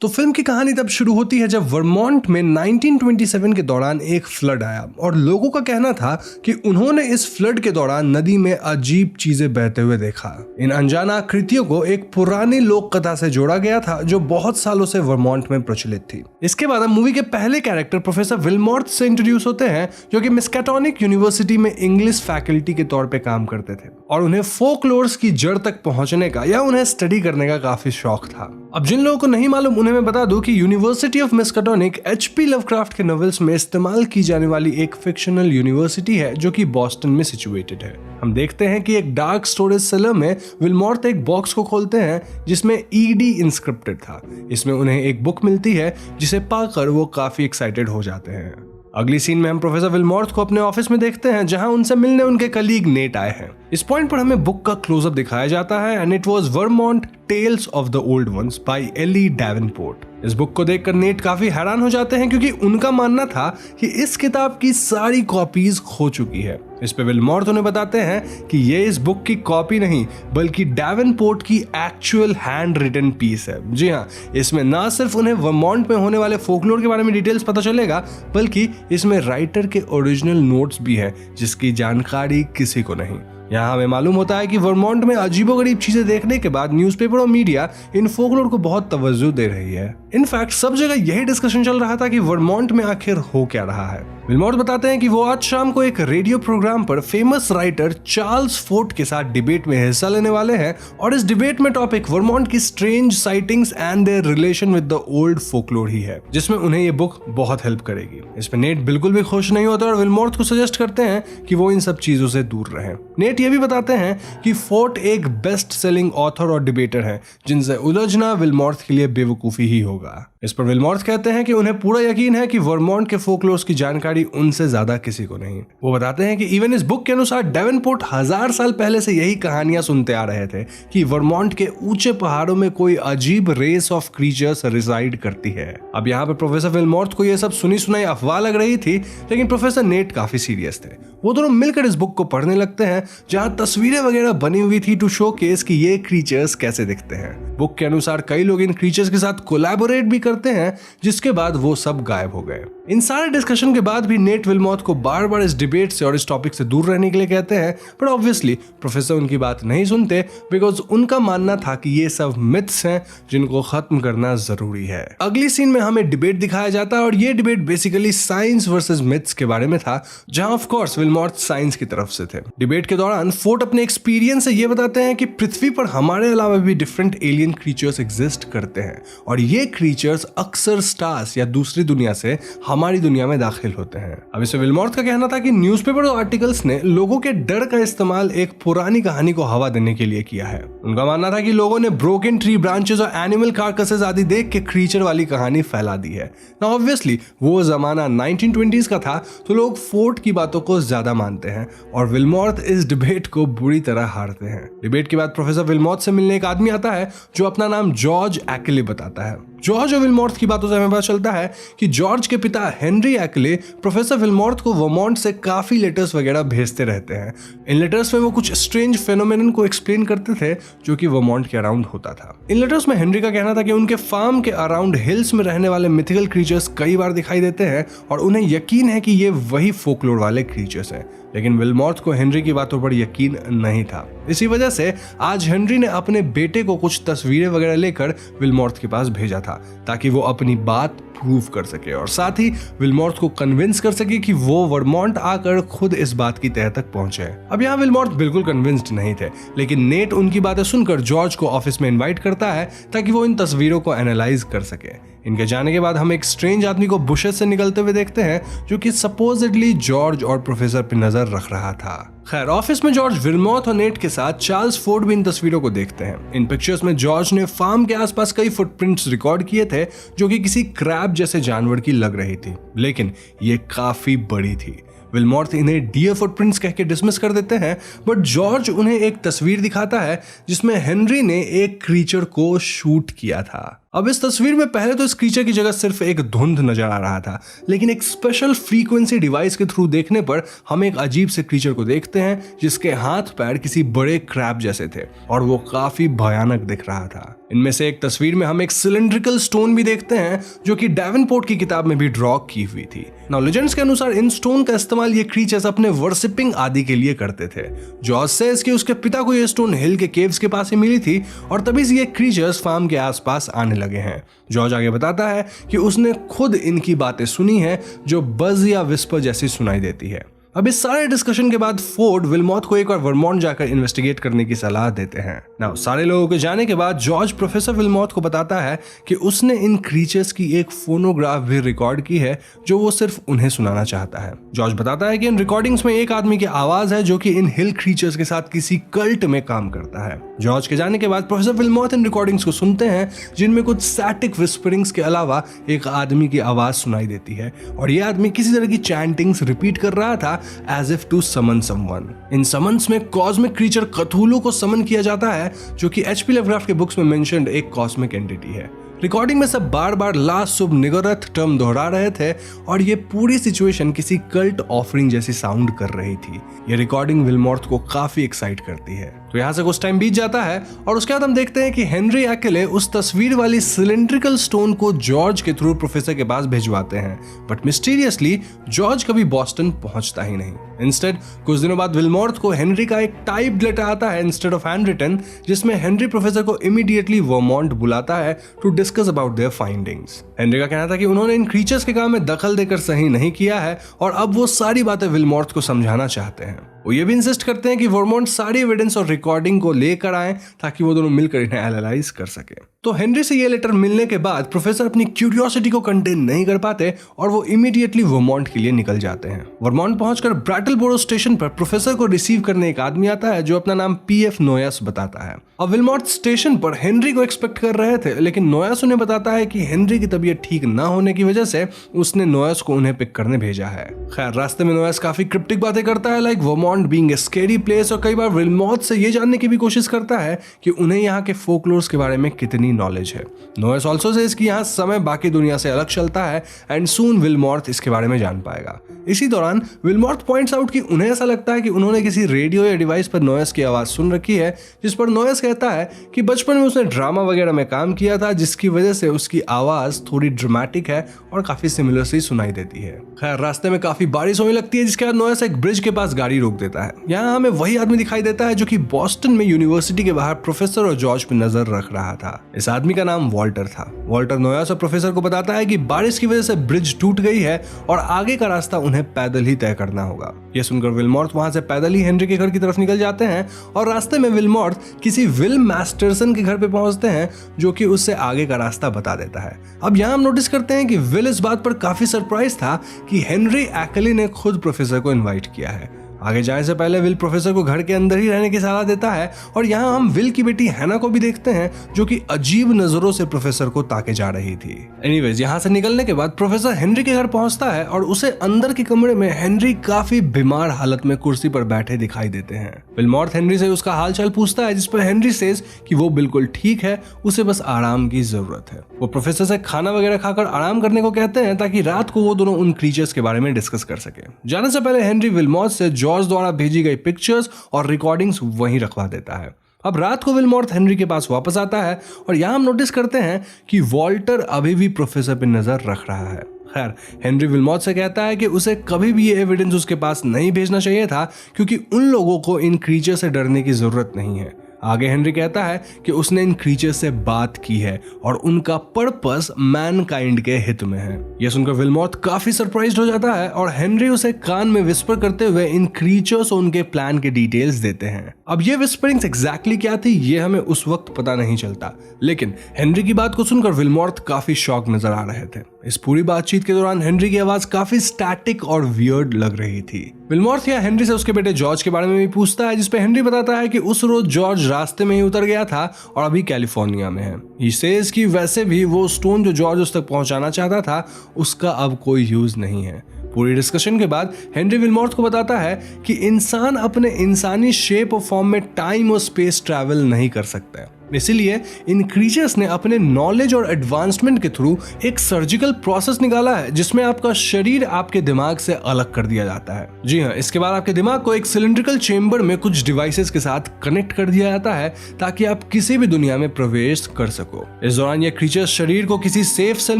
तो फिल्म की कहानी तब शुरू होती है जब वर्मोंट में 1927 के दौरान एक फ्लड आया और लोगों का कहना था कि उन्होंने इस फ्लड के दौरान नदी में अजीब चीजें बहते हुए देखा। इन अनजाना आकृतियों को एक पुरानी लोक कथा से जोड़ा गया था जो बहुत सालों से वर्मोंट में प्रचलित थी। इसके बाद हम मूवी के पहले कैरेक्टर प्रोफेसर विलमॉर्थ से इंट्रोड्यूस होते हैं जो कि मिस्काटोनिक यूनिवर्सिटी में इंग्लिश फैकल्टी के तौर पे काम करते थे और उन्हें फोकलोर्स की जड़ तक पहुंचने का या उन्हें स्टडी करने का काफी शौक था। अब जिन लोगों को नहीं मालूम उन्हें मैं बता दूं कि यूनिवर्सिटी ऑफ मिस्काटोनिक एचपी लवक्राफ्ट के नॉवेल्स में इस्तेमाल की जाने वाली एक फिक्शनल यूनिवर्सिटी है जो कि बॉस्टन में सिचुएटेड है। हम देखते हैं कि एक डार्क स्टोरेज सेलर में विलमॉर्थ एक बॉक्स को खोलते हैं जिसमें ईडी इंस्क्रिप्टेड था। इसमें उन्हें एक बुक मिलती है जिसे पाकर वो काफी एक्साइटेड हो जाते हैं। अगली सीन में हम प्रोफेसर विलमॉर्थ को अपने ऑफिस में देखते हैं जहां उनसे मिलने उनके कलीग नेट आए हैं। इस पॉइंट पर हमें बुक का क्लोजअप दिखाया जाता है and it was Vermont tales of the old ones by Eli Davenport. इस बुक को देखकर नेट काफी हैरान हो जाते हैं क्योंकि उनका मानना था कि इस किताब की सारी कॉपीज खो चुकी है। इस पे विलमॉर्थ उन्हें बताते हैं कि ये इस बुक की कॉपी नहीं बल्कि डेवेनपोर्ट की एक्चुअल हैंड रिटन पीस है। जी हाँ, इसमें ना सिर्फ उन्हें वर्मोंट में होने वाले फोकलोर के बारे में डिटेल्स पता चलेगा बल्कि इसमें राइटर के ओरिजिनल नोट्स भी है जिसकी जानकारी किसी को नहीं। यहाँ हमें मालूम होता है कि वर्मोंट में अजीबोगरीब चीजें देखने के बाद न्यूज़पेपर और मीडिया इन फोकलोर को बहुत तवज्जो दे रही है। इनफैक्ट सब जगह यही डिस्कशन चल रहा था कि वर्मोंट में आखिर हो क्या रहा है। विलमॉर्थ बताते हैं कि वो आज शाम को एक रेडियो प्रोग्राम पर फेमस राइटर चार्ल्स फोर्ट के साथ डिबेट में हिस्सा लेने वाले हैं और इस डिबेट में टॉपिक वर्मोंट की strange sightings and their relation with the old folklore ही है जिसमें उन्हें ये बुक बहुत हेल्प करेगी। इसमें नेट बिल्कुल भी खुश नहीं होता और विलमॉर्थ को सजेस्ट करते हैं कि वो इन सब चीजों से दूर रहें। नेट ये भी बताते हैं कि फोर्ट एक बेस्ट सेलिंग ऑथर और डिबेटर है जिनसे उलझना विलमॉर्थ के लिए बेवकूफी ही होगा। इस पर विलमॉर्थ कहते हैं कि उन्हें पूरा यकीन है कि वर्मोंट के फोकलोर्स की जानकारी उनसे ज्यादा किसी को नहीं। वो बताते हैं कि इवन इस बुक के अनुसार डेवेनपोर्ट 1000 साल पहले से यही कहानियां सुनते आ रहे थे कि वर्मोंट के ऊंचे पहाड़ों में कोई अजीब रेस ऑफ क्रीचर्स रिसाइड करती है। अब यहाँ पे प्रोफेसर विलमॉर्थ को यह सब सुनी सुनाई अफवाह लग रही थी लेकिन प्रोफेसर नेट काफी सीरियस थे। वो दोनों मिलकर इस बुक को पढ़ने लगते हैं जहां तस्वीरें वगैरह बनी हुई थी टू शोकेस कि ये क्रीचर्स कैसे दिखते हैं। बुक के अनुसार कई लोग इन क्रीचर्स के साथ कोलैबोरेट भी करते हैं जिसके बाद वो सब गायब हो गए। इन सारे डिस्कशन के बाद भी नेट विलमॉर्थ को बार बार इस डिबेट से और इस टॉपिक से दूर रहने के लिए कहते हैं पर ऑब्वियसली प्रोफेसर उनकी बात नहीं सुनते बिकॉज उनका मानना था कि ये सब मिथ्स हैं जिनको खत्म करना जरूरी है। अगली सीन में हमें डिबेट दिखाया जाता है और ये debate basically science versus myths के बारे में था जहां ऑफ कोर्स विलमॉर्थ साइंस की तरफ से थे। डिबेट के दौरान फोर्ट अपने एक्सपीरियंस से ये बताते हैं कि पृथ्वी पर हमारे अलावा भी डिफरेंट एलियन क्रीचर्स एग्जिस्ट करते हैं और ये क्रीचर्स अक्सर स्टार्स या दूसरी दुनिया से हमारी दुनिया में दाखिल होते हैं। अब इसमें विलमॉर्थ का कहना था कि न्यूज़पेपर और आर्टिकल्स ने लोगों के डर का इस्तेमाल एक पुरानी कहानी को हवा देने के लिए किया है। उनका मानना था कि लोगों ने ब्रोकन ट्री ब्रांचेस और एनिमल कार्कसेस आदि देख के क्रीचर वाली कहानी फैला दी है। नाउ ऑब्वियसली वो जमाना 1920s का था तो लोग फोर्ट की बातों को ज्यादा मानते हैं और विलमॉर्थ इस डिबेट को बुरी तरह हारते हैं। डिबेट के बाद प्रोफेसर विलमॉर्थ से मिलने एक आदमी आता है जो अपना नाम जॉर्ज एक्ले बताता है। जॉर्ज और विलमॉर्थ की बातों से हमें पता चलता है कि जॉर्ज के पिता हेनरी एक्ले प्रोफेसर विलमॉर्थ को वर्मोंट से काफी लेटर्स वगैरह भेजते रहते हैं। इन लेटर्स में वो कुछ स्ट्रेंज फेनोमेनन को एक्सप्लेन करते थे जो कि वर्मोंट के अराउंड होता था। इन लेटर्स में हेनरी का कहना था कि उनके फार्म के अराउंड हिल्स में रहने वाले मिथिकल क्रीचर्स कई बार दिखाई देते हैं और उन्हें यकीन है कि ये वही फोकलोर वाले क्रीचर्स हैं। लेकिन विलमॉर्थ को हेनरी की बातों पर यकीन नहीं था। इसी वजह से आज हेनरी ने अपने बेटे को कुछ तस्वीरें वगैरह लेकर विलमॉर्थ के पास भेजा था ताकि वो अपनी बात प्रूव कर सके और साथ ही विलमॉर्थ को कन्विंस कर सके कि वो वर्मोंट आकर खुद इस बात की तह तक पहुंचे। अब यहाँ विलमॉर्थ बिल्कुल कन्विंस्ड नहीं थे लेकिन नेट उनकी बातें सुनकर जॉर्ज को ऑफिस में इनवाइट करता है ताकि वो इन तस्वीरों को एनालाइज कर सके। इनके जाने के बाद हम एक स्ट्रेंज आदमी को बुशेस से निकलते हुए देखते हैं जो कि सपोजिटली जॉर्ज और प्रोफेसर पर नजर रख रहा था। खैर ऑफिस में जॉर्ज विलमॉर्थ और नेट के साथ चार्ल्स फोर्ड भी इन तस्वीरों को देखते हैं। इन पिक्चर्स में जॉर्ज ने फार्म के आसपास कई फुटप्रिंट्स रिकॉर्ड किए थे जो कि किसी क्रैब जैसे जानवर की लग रही थी लेकिन ये काफी बड़ी थी। विलमॉर्थ इन्हें डियर फुटप्रिंट्स कह के डिसमिस कर देते हैं बट जॉर्ज उन्हें एक तस्वीर दिखाता है जिसमें हेनरी ने एक क्रीचर को शूट किया था। अब इस तस्वीर में पहले तो इस क्रीचर की जगह सिर्फ एक धुंध नजर आ रहा था, लेकिन एक स्पेशल फ्रीक्वेंसी डिवाइस के थ्रू देखने पर हम एक अजीब से क्रीचर को देखते हैं जिसके हाथ पैर किसी बड़े क्रैब जैसे थे और वो काफी भयानक दिख रहा था। इनमें से एक तस्वीर में हम एक सिलेंड्रिकल स्टोन भी देखते हैं जो कि डेवनपोर्ट की किताब में भी ड्रॉ की हुई थी। नाउ लेजेंड्स के अनुसार इन स्टोन का इस्तेमाल ये क्रीचर्स अपने वर्शिपिंग आदि के लिए करते थे। जॉर्ज सेज कि उसके पिता को ये स्टोन हिल के केव्स के पास ही मिली थी और तभी से ये क्रीचर्स फार्म के आसपास आने लगे हैं। जॉर्ज आगे बताता है कि उसने खुद इनकी बातें सुनी है जो बज या विस्पर जैसी सुनाई देती है। अब इस सारे डिस्कशन के बाद फोर्ड विल्मोथ को एक बार वर्मोंट जाकर इन्वेस्टिगेट करने की सलाह देते हैं। नाउ सारे लोगों के जाने के बाद जॉर्ज प्रोफेसर विल्मोथ को बताता है कि उसने इन क्रीचर्स की एक फोनोग्राफ भी रिकॉर्ड की है जो वो सिर्फ उन्हें सुनाना चाहता है। जॉर्ज बताता है कि इन रिकॉर्डिंग्स में एक आदमी की आवाज है जो कि इन हिल क्रीचर्स के साथ किसी कल्ट में काम करता है। जॉर्ज के जाने के बाद प्रोफेसर विल्मोथ इन रिकॉर्डिंग्स को सुनते हैं जिनमें कुछ स्टैटिक विस्परिंग्स के अलावा एक आदमी की आवाज सुनाई देती है और यह आदमी किसी तरह की चैंटिंग्स रिपीट कर रहा था as if to summon someone। In summons में कॉस्मिक क्रीचर कथूलू को समन किया जाता है जो कि एचपी लवक्राफ्ट के बुक्स में मेंशन्ड एक कॉस्मिक एंटिटी है। रिकॉर्डिंग में सब बार बार ला शुभ निगरथ टर्म दोहरा रहे थे और ये पूरी सिचुएशन किसी कल्ट ऑफरिंग जैसी साउंड कर रही थी। ये रिकॉर्डिंग विल्मोथ को काफी एक्साइट करती है। तो यहाँ से कुछ टाइम बीत जाता है और उसके बाद हम देखते हैं कि हेनरी एक्ले उस तस्वीर वाली सिलेंड्रिकल स्टोन को जॉर्ज के थ्रू प्रोफेसर के पास भिजवाते हैं, बट मिस्टीरियसली जॉर्ज कभी बॉस्टन पहुंचता ही नहीं। इंस्टेड कुछ दिनों बाद विल्मोथ को हेनरी का एक टाइप्ड लेटर आता है इंस्टेड ऑफ हैंड रिटन, जिसमें हेनरी प्रोफेसर को इमीडिएटली वर्मोंट बुलाता है to discuss about their findings. Henry का कहना था कि उन्होंने इन क्रीचर्स के काम में दखल देकर सही नहीं किया है और अब वो सारी बातें विल्मोथ को समझाना चाहते हैं। वो ये भी इंसिस्ट करते हैं कि वर्मोंट सारी एविडेंस और रिकॉर्डिंग को लेकर आए ताकि वो दोनों मिलकर इन्हें एनालाइज कर सके। तो हेनरी से ये लेटर मिलने के बाद प्रोफेसर अपनी क्यूरियोसिटी को कंटेन नहीं कर पाते और वो इमीडिएटली वर्मोंट के लिए निकल जाते हैं। वर्मोंट पहुंचकर ब्रैटलबोरो स्टेशन पर प्रोफेसर को रिसीव करने एक आदमी आता है जो अपना नाम पीएफ नोयस बताता है। अब विल्मोथ स्टेशन पर हेनरी को एक्सपेक्ट कर रहे थे, लेकिन नोयस उन्हें बताता है कि हेनरी की तबीयत ठीक ना होने की वजह से उसने नोयस को उन्हें पिक करने भेजा है। खैर रास्ते में नोयस काफी क्रिप्टिक बातें करता है like Vermont being a scary place और कई बार विल्मोथ से ये जानने की भी कोशिश करता है कि उन्हें यहाँ के फोकलोर्स के बारे में कितनी नॉलेज है। नोयस ऑल्सो सेज कि यहाँ समय बाकी दुनिया से अलग चलता है एंड सून विल्मोथ इसके बारे में जान पाएगा। इसी दौरान विल्मोथ पॉइंट्स आउट कि उन्हें ऐसा लगता है कि उन्होंने किसी रेडियो या डिवाइस पर नोयस की आवाज सुन रखी है, जिस पर नोयस कहता है कि बचपन में उसने ड्रामा वगैरह में काम किया था जिसकी वजह से उसकी आवाज थोड़ी ड्रामेटिक है और काफी सिमिलर सी सुनाई देती है। खैर रास्ते में काफी बारिश होने लगती है जिसके बाद नोयस एक ब्रिज के पास गाड़ी रोक देता है। यहाँ हमें वही आदमी दिखाई देता है जो कि बॉस्टन में यूनिवर्सिटी के बाहर प्रोफेसर और जॉर्ज पे नजर रख रहा था। इस आदमी का नाम वॉल्टर था। वॉल्टर नोयस और प्रोफेसर को बताता है कि बारिश की वजह से ब्रिज टूट गई है और आगे का रास्ता उन्हें पैदल ही तय करना होगा। यह सुनकर विल्मोथ वहां से पैदल ही हेनरी के घर की तरफ निकल जाते हैं और रास्ते में विल्मोथ किसी विल मास्टरसन के घर पे पहुंचते हैं जो कि उससे आगे का रास्ता बता देता है। अब यहाँ हम नोटिस करते हैं कि विल इस बात पर काफी सरप्राइज था कि हेनरी एक्ली ने खुद प्रोफेसर को इन्वाइट किया है। आगे जाने से पहले विल प्रोफेसर को घर के अंदर ही रहने की सलाह देता है और यहाँ हम विल की बेटी हैना को भी देखते हैं जो कि अजीब नजरों से प्रोफेसर को ताके जा रही थी। एनीवेज यहाँ से निकलने के बाद प्रोफेसर हेनरी के घर पहुंचता है और उसे अंदर के कमरे में हेनरी काफी बीमार हालत में कुर्सी पर बैठे दिखाई देते हैं। विल्मोथ हेनरी से उसका हालचाल पूछता है जिस पर हेनरी सेज कि वो बिल्कुल ठीक है, उसे बस आराम की जरूरत है। वो प्रोफेसर से खाना वगैरह खाकर आराम करने को कहते हैं ताकि रात को वो दोनों उन क्रीचर्स के बारे में डिस्कस कर सके। जाने से पहले हेनरी विल्मोथ से जॉर्ज द्वारा भेजी गई पिक्चर्स और रिकॉर्डिंग्स वहीं रखवा देता है। अब रात को विल्मोथ हेनरी के पास वापस आता है और यहाँ हम नोटिस करते हैं कि वॉल्टर अभी भी प्रोफेसर पर नजर रख रहा है। खैर हेनरी विल्मोथ से कहता है कि उसे कभी भी ये एविडेंस उसके पास नहीं भेजना चाहिए था क्योंकि उन लोगों को इन क्रीचर से डरने की जरूरत नहीं है। आगे हेनरी कहता है कि उसने इन क्रीचर से बात की है और उनका पर्पस मैनकाइंड के हित में है। यह सुनकर विल्मोथ काफी सरप्राइज्ड हो जाता है और हेनरी उसे कान में विस्पर करते हुए इन क्रीचर्स और उनके प्लान के डिटेल्स देते हैं। अब ये विस्परिंग्स एग्जैक्टली क्या थी ये हमें उस वक्त पता नहीं चलता, लेकिन हेनरी की बात को सुनकर विल्मोथ काफी शॉक नजर आ रहे थे। इस पूरी बातचीत के दौरान हेनरी की आवाज काफी स्टैटिक और वियर्ड लग रही थी। विल्मोथ या हेनरी से उसके बेटे जॉर्ज के बारे में भी पूछता है जिसपे हेनरी बताता है कि उस रोज जॉर्ज रास्ते में ही उतर गया था और अभी कैलिफोर्निया में है। ही सेज कि वैसे भी वो स्टोन जो जॉर्ज उस तक पहुंचाना चाहता था उसका अब कोई यूज नहीं है। पूरी डिस्कशन के बाद हेनरी विल्मोथ को बताता है कि इंसान अपने इंसानी शेप और फॉर्म में टाइम और स्पेस ट्रैवल नहीं कर सकता है। इसीलिए इन क्रीचर्स ने अपने नॉलेज और एडवांसमेंट के थ्रू एक सर्जिकल प्रोसेस निकाला है जिसमें आपका शरीर आपके दिमाग से अलग कर दिया जाता है। जी हाँ, इसके बाद आपके दिमाग को एक सिलिंड्रिकल चेंबर में कुछ डिवाइसेस के साथ कनेक्ट कर दिया जाता है ताकि आप किसी भी दुनिया में प्रवेश कर सको। इस दौरान ये क्रीचर्स शरीर को किसी सेफ सेल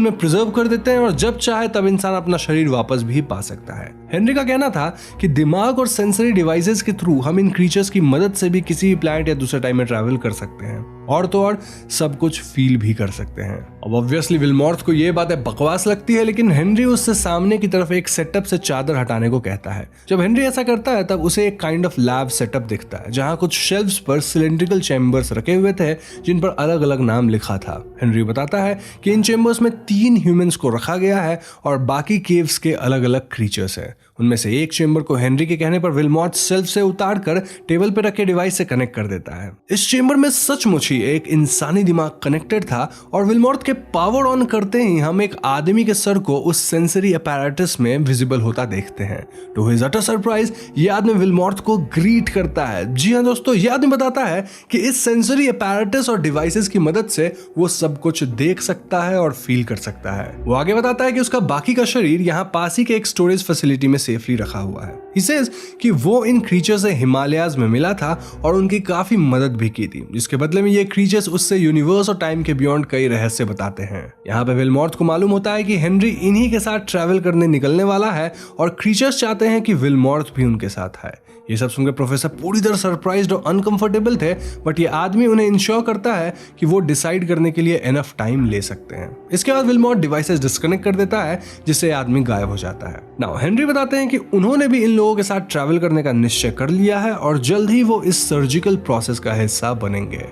में प्रिजर्व कर देते हैं और जब चाहे तब इंसान अपना शरीर वापस भी पा सकता है। हेनरी का कहना था कि दिमाग और सेंसरी डिवाइसेस के थ्रू हम इन क्रीचर्स की मदद से भी किसी भी प्लैनेट या दूसरे टाइम में ट्रैवल कर सकते हैं और तो और सब कुछ फील भी कर सकते हैं। अब ऑब्वियसली विल्मोर्थ को ये बातें बकवास लगती है, लेकिन हेनरी उससे सामने की तरफ एक सेटअप से चादर हटाने को कहता है। जब हेनरी ऐसा करता है तब उसे एक काइंड ऑफ लैब सेटअप दिखता है जहां कुछ शेल्फ्स पर सिलिंड्रिकल चेंबर्स रखे हुए थे जिन पर अलग अलग नाम लिखा था। हेनरी बताता है कि इन चेंबर्स में 3 ह्यूमंस को रखा गया है और बाकी केव्स के अलग अलग क्रीचर्स हैं। उनमें से एक चेंबर को हेनरी के कहने पर विल्मोर्थ शेल्फ से उतार कर टेबल पर रखे डिवाइस से कनेक्ट कर देता है। इस चेंबर में सचमुच ही एक इंसानी दिमाग कनेक्टेड था और विल्मोर्थ के पावर ऑन करते ही हम एक आदमी के सर को उस सेंसरी अपैरेटस में विजिबल होता देखते हैं। टू हिज अटर सरप्राइज ये आदमी विल्मोर्थ को ग्रीट करता है। जी हाँ दोस्तों, ये आदमी बताता है कि इस सेंसरी अपैरेटस और डिवाइसेस की मदद से वो सब कुछ देख सकता है और फील कर सकता है। वो आगे बताता है कि उसका बाकी का शरीर यहाँ पास ही के एक स्टोरेज फैसिलिटी में सेफली रखा हुआ है। He says कि वो इन क्रीचर्स से हिमालयाज में मिला था और उनकी काफी मदद भी की थी, जिसके बदले में ये क्रीचर्स उससे यूनिवर्स और टाइम के बियॉन्ड कई रहस्य बताते हैं। यहाँ पे विल्मोर्थ को मालूम होता है कि हेनरी इन्हीं के साथ ट्रैवल करने निकलने वाला है और क्रीचर्स चाहते हैं कि विल्मोर्थ भी उनके साथ है। ये सब सुनकर प्रोफेसर पूरी तरह सरप्राइज्ड और अनकंफर्टेबल थे, बट ये आदमी उन्हें इंश्योर करता है कि वो डिसाइड करने के लिए एनफ टाइम ले सकते हैं। इसके बाद विल्मोर्थ डिवाइसेस डिस्कनेक्ट कर देता है जिससे आदमी गायब हो जाता है। नाउ हेनरी बताते हैं कि उन्होंने भी इन लोगों के साथ ट्रैवल करने का निश्चय कर लिया है और जल्द ही वो इस सर्जिकल प्रोसेस का हिस्सा बनेंगे।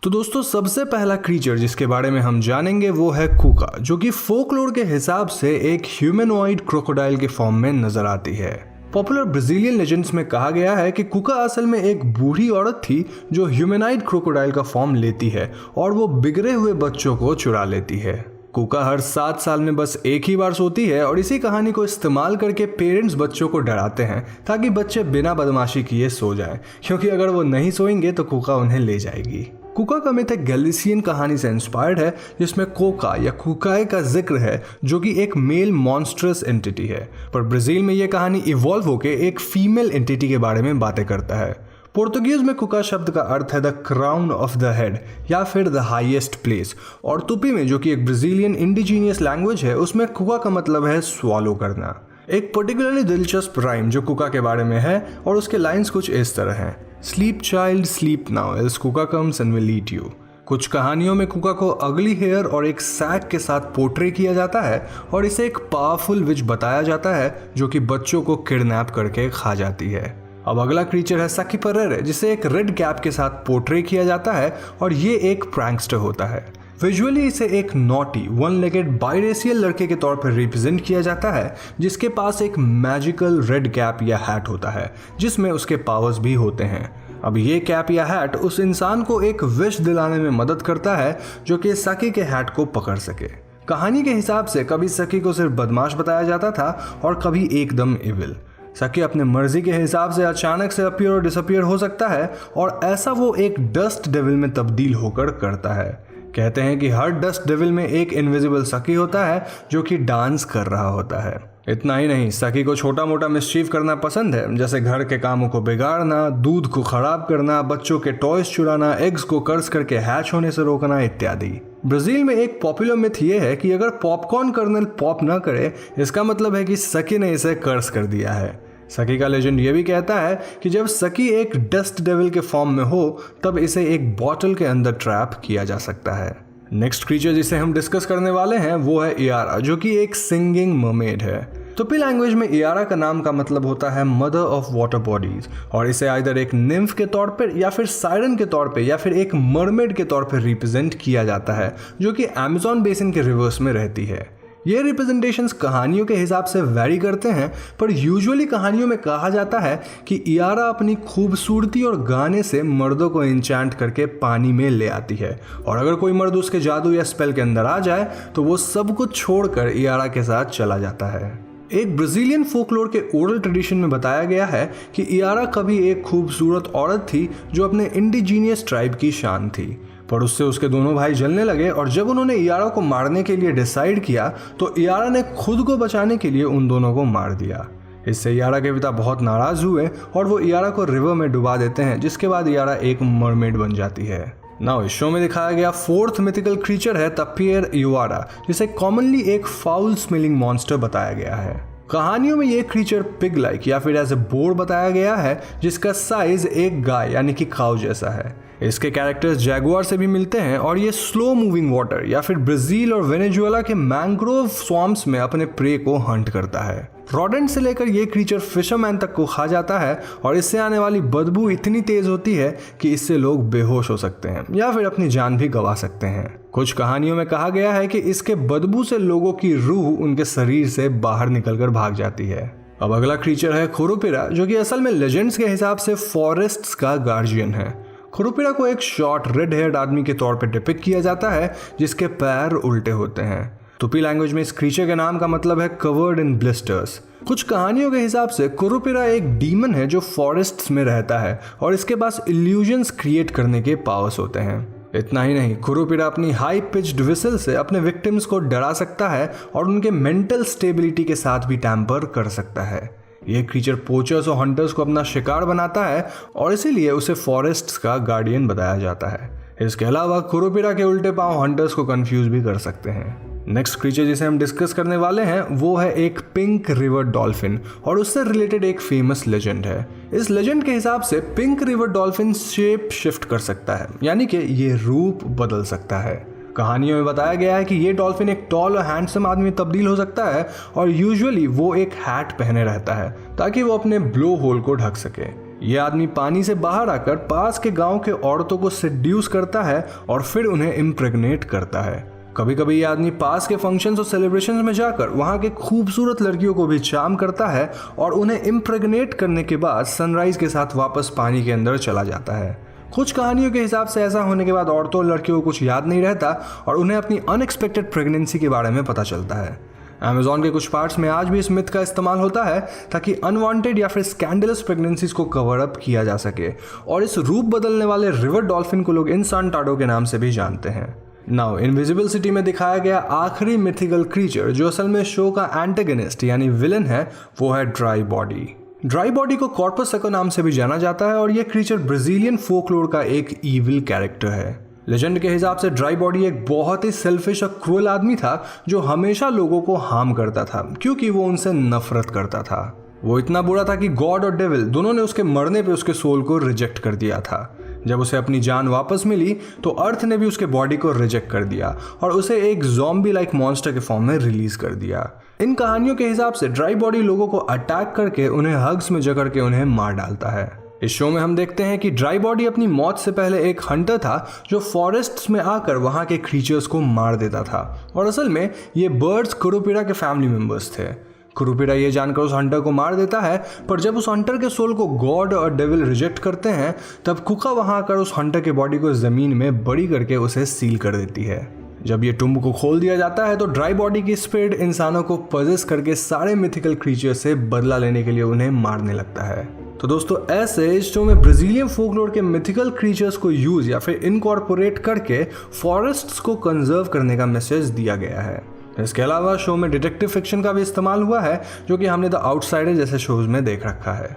तो दोस्तों, सबसे पहला क्रीचर जिसके बारे में हम जानेंगे वो है कुका, जो कि फोकलोर के हिसाब से एक ह्यूमनॉइड क्रोकोडाइल के फॉर्म में नजर आती है। पॉपुलर ब्राजीलियन लेजेंड्स में कहा गया है कि कुका असल में एक बूढ़ी औरत थी जो ह्यूमनॉइड क्रोकोडाइल का फॉर्म लेती है और वो बिगड़े हुए बच्चों को चुरा लेती है। कुका हर 7 साल में बस एक ही बार सोती है और इसी कहानी को इस्तेमाल करके पेरेंट्स बच्चों को डराते हैं ताकि बच्चे बिना बदमाशी किए सो जाएं, क्योंकि अगर वो नहीं सोएंगे तो कुका उन्हें ले जाएगी। कुका का मिथ एक गैलिसियन कहानी से इंस्पायर्ड है जिसमें कोका या कुकाए का जिक्र है जो कि एक मेल मॉन्स्ट्रस एंटिटी है, पर ब्राजील में यह कहानी इवॉल्व होकर एक फीमेल एंटिटी के बारे में बातें करता है। पोर्तुगीज में कुका शब्द का अर्थ है the crown of the head या फिर द हाईएस्ट प्लेस, और तुपी में जो कि एक ब्राजीलियन इंडिजीनियस लैंग्वेज है उसमें कुका का मतलब है स्वालो करना। एक पर्टिकुलरली दिलचस्प राइम जो कुका के बारे में है और उसके लाइंस कुछ इस तरह हैं: sleep child sleep now else Cuca comes and will eat you. कुछ कहानियों में कुका को अगली हेयर और एक सैक के साथ पोर्ट्रे किया जाता है और इसे एक पावरफुल विच बताया जाता है जो कि बच्चों को किडनैप करके खा जाती है। अब अगला क्रीचर है सकी परेरे, जिसे एक रेड कैप के साथ पोर्ट्रे किया जाता है और ये एक प्रैंकस्टर होता है। विजुअली इसे एक नॉटी 1-लेगेड बाइरेसियल लड़के के तौर पर रिप्रेजेंट किया जाता है जिसके पास एक मैजिकल रेड कैप या हैट होता है जिसमें उसके पावर्स भी होते हैं। अब ये कैप या हैट उस इंसान को एक विश दिलाने में मदद करता है जो कि सकी के हैट को पकड़ सके। कहानी के हिसाब से कभी सकी को सिर्फ बदमाश बताया जाता था और कभी एकदम इविल। सकी अपने मर्जी के हिसाब से अचानक से अपीयर और डिसअपीयर हो सकता है और ऐसा वो एक डस्ट डेविल में तब्दील होकर करता है। कहते हैं कि हर डस्ट डेविल में एक इनविजिबल सकी होता है जो कि डांस कर रहा होता है। इतना ही नहीं, सकी को छोटा मोटा मिसचीफ करना पसंद है, जैसे घर के कामों को बिगाड़ना, दूध को खराब करना, बच्चों के टॉयज चुराना, एग्स को कर्ज करके हैच होने से रोकना इत्यादि। ब्राजील में एक पॉपुलर मिथ ये है कि अगर पॉपकॉर्न कर्नल पॉप ना करे इसका मतलब है कि सकी ने इसे कर्ज कर दिया है। सकी का लेजेंड ये भी कहता है कि जब सकी एक डस्ट डेविल के फॉर्म में हो तब इसे एक बॉटल के अंदर ट्रैप किया जा सकता है। नेक्स्ट क्रीचर जिसे हम डिस्कस करने वाले हैं वो है इयारा, जो कि एक सिंगिंग मरमेड है। तुपी लैंग्वेज में इयारा का नाम का मतलब होता है मदर ऑफ वाटर बॉडीज और इसे आइदर एक निम्फ के तौर पर या फिर सायरन के तौर पर या फिर एक मरमेड के तौर पर रिप्रेजेंट किया जाता है जो कि अमेज़न बेसिन के रिवर्स में रहती है। ये रिप्रेजेंटेशंस कहानियों के हिसाब से वैरी करते हैं, पर यूजुअली कहानियों में कहा जाता है कि इयारा अपनी खूबसूरती और गाने से मर्दों को इंचैंट करके पानी में ले आती है और अगर कोई मर्द उसके जादू या स्पेल के अंदर आ जाए तो वो सब कुछ छोड़कर इयारा के साथ चला जाता है। एक ब्राजीलियन फोकलोर के ओरल ट्रेडिशन में बताया गया है कि इयारा कभी एक खूबसूरत औरत थी जो अपने इंडिजीनियस ट्राइब की शान थी, पर उससे उसके दोनों भाई जलने लगे और जब उन्होंने इयारा को मारने के लिए डिसाइड किया तो इयारा ने खुद को बचाने के लिए उन दोनों को मार दिया। इससे इयारा के पिता बहुत नाराज हुए और वो इयारा को रिवर में डुबा देते हैं, जिसके बाद इयारा एक मरमेड बन जाती है। नाउ इस शो में दिखाया गया फोर्थ मिथिकल क्रीचर है तपियर युवारा, जिसे कॉमनली एक फाउल स्मेलिंग मॉन्स्टर बताया गया है। कहानियों में ये क्रीचर पिग लाइक या फिर एज ए बोर बताया गया है, जिसका साइज एक गाय यानी कि काऊ जैसा है। इसके कैरेक्टर्स जैगुआर से भी मिलते हैं और ये स्लो मूविंग वाटर या फिर ब्राजील और वेनेजुएला के मैंग्रोव स्वाम्प्स में अपने प्रे को हंट करता है। रॉडेंट से लेकर ये क्रीचर फिशरमैन तक को खा जाता है और इससे आने वाली बदबू इतनी तेज होती है कि इससे लोग बेहोश हो सकते हैं या फिर अपनी जान भी गंवा सकते हैं। कुछ कहानियों में कहा गया है कि इसके बदबू से लोगों की रूह उनके शरीर से बाहर निकलकर भाग जाती है। अब अगला क्रीचर है खुरुपिरा, जो कि असल में लेजेंड्स के हिसाब से फॉरेस्ट्स का गार्जियन है। खुरुपिरा को एक शॉर्ट रेड हेयर्ड आदमी के तौर पर डिपिक्ट किया जाता है जिसके पैर उल्टे होते हैं। तुपी लैंग्वेज में इस क्रीचर के नाम का मतलब है कवर्ड इन ब्लिस्टर्स। कुछ कहानियों के हिसाब से खुरुपिरा एक डीमन है जो फॉरेस्ट्स में रहता है और इसके पास इल्यूजन्स क्रिएट करने के पावर्स होते हैं। इतना ही नहीं, खुरुपिरा अपनी हाई पिच्ड विसल से अपने विक्टिम्स को डरा सकता है और उनके मेंटल स्टेबिलिटी के साथ भी टैम्पर कर सकता है। यह क्रीचर पोचर्स और हंटर्स को अपना शिकार बनाता है और इसीलिए उसे फॉरेस्ट्स का गार्डियन बताया जाता है। इसके अलावा खुरुपिरा के उल्टे पांव हंटर्स को कंफ्यूज भी कर सकते हैं। नेक्स्ट क्रीचर जिसे हम डिस्कस करने वाले हैं वो है एक पिंक रिवर डॉल्फिन और उससे रिलेटेड एक फेमस लेजेंड है। इस लेजेंड के हिसाब से pink river dolphin shape shift कर सकता है, यानी कि ये रूप बदल सकता है। कहानियों में बताया गया है कि ये डॉल्फिन एक टॉल और हैंडसम आदमी में तब्दील हो सकता है और यूजुअली वो एक हैट पहने रहता है ताकि वो अपने ब्लो होल को ढक सके। ये आदमी पानी से बाहर आकर पास के गांव के औरतों को सेड्यूस करता है और फिर उन्हें इम्प्रेग्नेट करता है। कभी कभी ये आदमी पास के फंक्शंस और सेलिब्रेशंस में जाकर वहाँ के खूबसूरत लड़कियों को भी चार्म करता है और उन्हें इम्प्रेग्नेट करने के बाद सनराइज के साथ वापस पानी के अंदर चला जाता है। कुछ कहानियों के हिसाब से ऐसा होने के बाद औरतों और लड़कियों को कुछ याद नहीं रहता और उन्हें अपनी अनएक्सपेक्टेड प्रेगनेंसी के बारे में पता चलता है। अमेज़न के कुछ पार्ट्स में आज भी इस मिथ का इस्तेमाल होता है ताकि अनवांटेड या फिर स्कैंडलस प्रेगनेंसीज को कवर अप किया जा सके और इस रूप बदलने वाले रिवर डॉल्फिन को लोग इनसांटाडो के नाम से भी जानते हैं। नाउ इनविजिबल सिटी में दिखाया गया आखिरी मिथिकल क्रीचर जो असल में शो का एंटेगनिस्ट यानी विलन है वो है ड्राई बॉडी। ड्राई बॉडी को कॉर्पस सेको नाम से भी जाना जाता है और यह क्रीचर ब्राजीलियन फोकलोर का एक ईविल कैरेक्टर है। लेजेंड के हिसाब से ड्राई बॉडी एक बहुत ही सेल्फिश और क्रूअल आदमी था जो हमेशा लोगों को हार्म करता था क्योंकि वो उनसे नफरत करता था। वो इतना बुरा था कि गॉड और डेविल दोनों ने उसके मरने पे उसके सोल को रिजेक्ट कर दिया था। जब उसे अपनी जान वापस मिली तो अर्थ ने भी उसके बॉडी को रिजेक्ट कर दिया और उसे एक ज़ॉम्बी लाइक मॉन्स्टर के फॉर्म में रिलीज कर दिया। इन कहानियों के हिसाब से ड्राई बॉडी लोगों को अटैक करके उन्हें हग्स में जकड़ के उन्हें मार डालता है। इस शो में हम देखते हैं कि ड्राई बॉडी अपनी मौत से पहले एक हंटर था जो फॉरेस्ट्स में आकर वहां के क्रीचर्स को मार देता था और असल में ये बर्ड्स खुरुपिरा के फैमिली मेंबर्स थे। खुरुपिरा ये जानकर उस हंटर को मार देता है, पर जब उस हंटर के सोल को गॉड और डेविल रिजेक्ट करते हैं तब कुका वहां आकर उस हंटर के बॉडी को जमीन में बड़ी करके उसे सील कर देती है। जब ये टुम्ब को खोल दिया जाता है तो ड्राई बॉडी की स्पिरिट इंसानों को पजेस करके सारे मिथिकल क्रीचर से बदला लेने के लिए उन्हें मारने लगता है। तो दोस्तों ऐसे इस शो में ब्राजीलियन फोकलोर के मिथिकल क्रीचर्स को यूज या फिर इनकॉर्पोरेट करके फॉरेस्ट्स को कंजर्व करने का मैसेज दिया गया है। इसके अलावा शो में डिटेक्टिव फिक्शन का भी इस्तेमाल हुआ है जो कि हमने द आउटसाइडर जैसे शोज में देख रखा है।